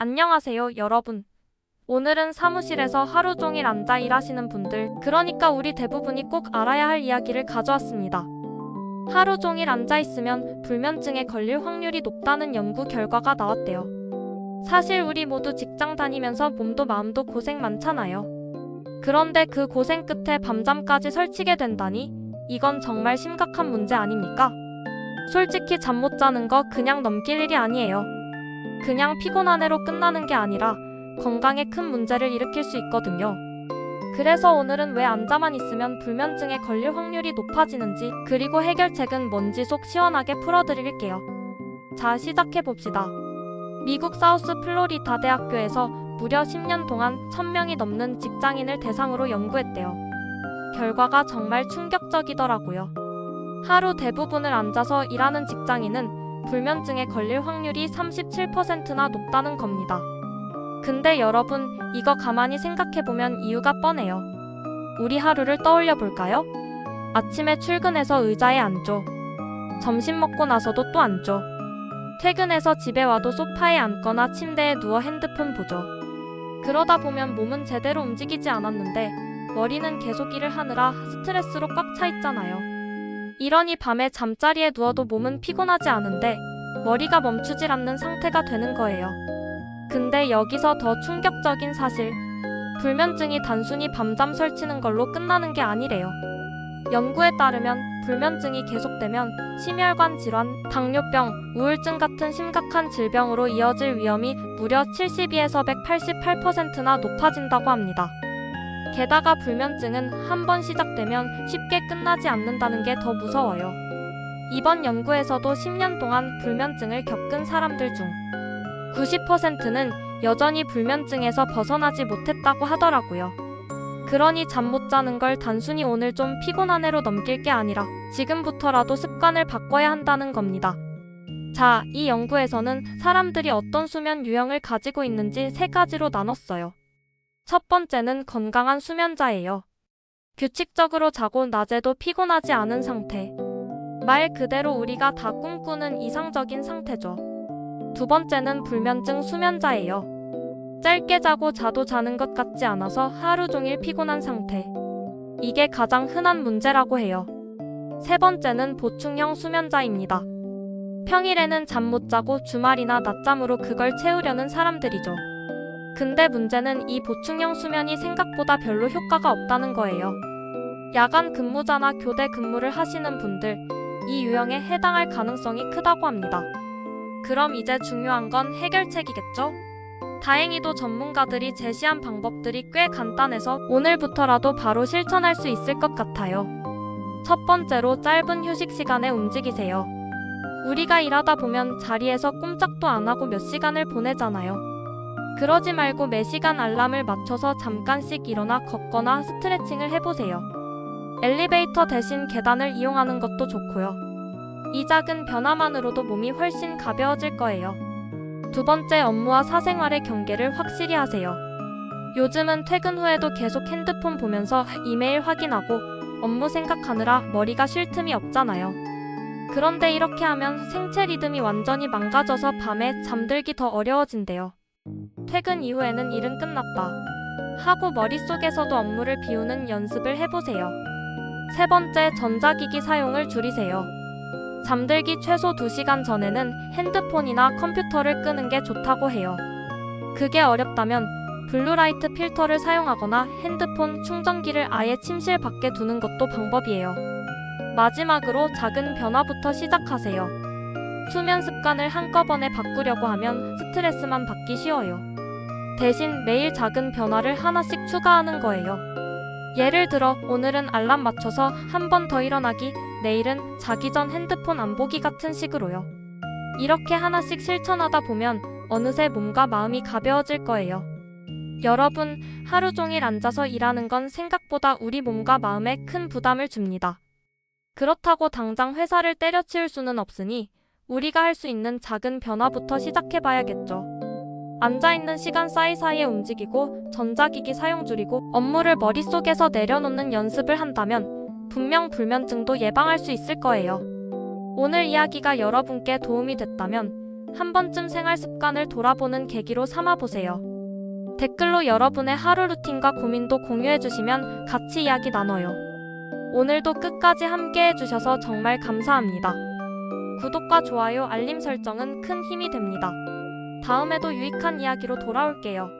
안녕하세요, 여러분. 오늘은 사무실에서 하루 종일 앉아 일하시는 분들, 그러니까 우리 대부분이 꼭 알아야 할 이야기를 가져왔습니다. 하루 종일 앉아 있으면 불면증에 걸릴 확률이 높다는 연구 결과가 나왔대요. 사실 우리 모두 직장 다니면서 몸도 마음도 고생 많잖아요. 그런데 그 고생 끝에 밤잠까지 설치게 된다니? 이건 정말 심각한 문제 아닙니까? 솔직히 잠 못 자는 거 그냥 넘길 일이 아니에요. 그냥 피곤한 해로 끝나는 게 아니라 건강에 큰 문제를 일으킬 수 있거든요. 그래서 오늘은 왜 앉아만 있으면 불면증에 걸릴 확률이 높아지는지, 그리고 해결책은 뭔지 속 시원하게 풀어드릴게요. 자, 시작해봅시다. 미국 사우스 플로리다 대학교에서 무려 10년 동안 1000명이 넘는 직장인을 대상으로 연구했대요. 결과가 정말 충격적이더라고요. 하루 대부분을 앉아서 일하는 직장인은 불면증에 걸릴 확률이 37%나 높다는 겁니다. 근데 여러분, 이거 가만히 생각해보면 이유가 뻔해요. 우리 하루를 떠올려 볼까요? 아침에 출근해서 의자에 앉죠. 점심 먹고 나서도 또 앉죠. 퇴근해서 집에 와도 소파에 앉거나 침대에 누워 핸드폰 보죠. 그러다 보면 몸은 제대로 움직이지 않았는데 머리는 계속 일을 하느라 스트레스로 꽉 차 있잖아요. 이러니 밤에 잠자리에 누워도 몸은 피곤하지 않은데 머리가 멈추질 않는 상태가 되는 거예요. 근데 여기서 더 충격적인 사실, 불면증이 단순히 밤잠 설치는 걸로 끝나는 게 아니래요. 연구에 따르면 불면증이 계속되면 심혈관 질환, 당뇨병, 우울증 같은 심각한 질병으로 이어질 위험이 무려 72에서 188%나 높아진다고 합니다. 게다가 불면증은 한 번 시작되면 쉽게 끝나지 않는다는 게 더 무서워요. 이번 연구에서도 10년 동안 불면증을 겪은 사람들 중 90%는 여전히 불면증에서 벗어나지 못했다고 하더라고요. 그러니 잠 못 자는 걸 단순히 오늘 좀 피곤한 해로 넘길 게 아니라 지금부터라도 습관을 바꿔야 한다는 겁니다. 자, 이 연구에서는 사람들이 어떤 수면 유형을 가지고 있는지 3가지로 나눴어요. 첫 번째는 건강한 수면자예요. 규칙적으로 자고 낮에도 피곤하지 않은 상태. 말 그대로 우리가 다 꿈꾸는 이상적인 상태죠. 두 번째는 불면증 수면자예요. 짧게 자고 자도 자는 것 같지 않아서 하루 종일 피곤한 상태. 이게 가장 흔한 문제라고 해요. 세 번째는 보충형 수면자입니다. 평일에는 잠 못 자고 주말이나 낮잠으로 그걸 채우려는 사람들이죠. 근데 문제는 이 보충형 수면이 생각보다 별로 효과가 없다는 거예요. 야간 근무자나 교대 근무를 하시는 분들, 이 유형에 해당할 가능성이 크다고 합니다. 그럼 이제 중요한 건 해결책이겠죠? 다행히도 전문가들이 제시한 방법들이 꽤 간단해서 오늘부터라도 바로 실천할 수 있을 것 같아요. 첫 번째로 짧은 휴식 시간에 움직이세요. 우리가 일하다 보면 자리에서 꼼짝도 안 하고 몇 시간을 보내잖아요. 그러지 말고 매시간 알람을 맞춰서 잠깐씩 일어나 걷거나 스트레칭을 해보세요. 엘리베이터 대신 계단을 이용하는 것도 좋고요. 이 작은 변화만으로도 몸이 훨씬 가벼워질 거예요. 두 번째, 업무와 사생활의 경계를 확실히 하세요. 요즘은 퇴근 후에도 계속 핸드폰 보면서 이메일 확인하고 업무 생각하느라 머리가 쉴 틈이 없잖아요. 그런데 이렇게 하면 생체 리듬이 완전히 망가져서 밤에 잠들기 더 어려워진대요. 퇴근 이후에는 일은 끝났다 하고 머릿속에서도 업무를 비우는 연습을 해보세요. 세 번째, 전자기기 사용을 줄이세요. 잠들기 최소 2시간 전에는 핸드폰이나 컴퓨터를 끄는 게 좋다고 해요. 그게 어렵다면 블루라이트 필터를 사용하거나 핸드폰 충전기를 아예 침실 밖에 두는 것도 방법이에요. 마지막으로 작은 변화부터 시작하세요. 수면 습관을 한꺼번에 바꾸려고 하면 스트레스만 받기 쉬워요. 대신 매일 작은 변화를 하나씩 추가하는 거예요. 예를 들어 오늘은 알람 맞춰서 한 번 더 일어나기, 내일은 자기 전 핸드폰 안 보기 같은 식으로요. 이렇게 하나씩 실천하다 보면 어느새 몸과 마음이 가벼워질 거예요. 여러분, 하루 종일 앉아서 일하는 건 생각보다 우리 몸과 마음에 큰 부담을 줍니다. 그렇다고 당장 회사를 때려치울 수는 없으니 우리가 할 수 있는 작은 변화부터 시작해봐야겠죠. 앉아있는 시간 사이사이에 움직이고 전자기기 사용 줄이고 업무를 머릿속에서 내려놓는 연습을 한다면 분명 불면증도 예방할 수 있을 거예요. 오늘 이야기가 여러분께 도움이 됐다면 한 번쯤 생활 습관을 돌아보는 계기로 삼아보세요. 댓글로 여러분의 하루 루틴과 고민도 공유해주시면 같이 이야기 나눠요. 오늘도 끝까지 함께 해주셔서 정말 감사합니다. 구독과 좋아요, 알림 설정은 큰 힘이 됩니다. 다음에도 유익한 이야기로 돌아올게요.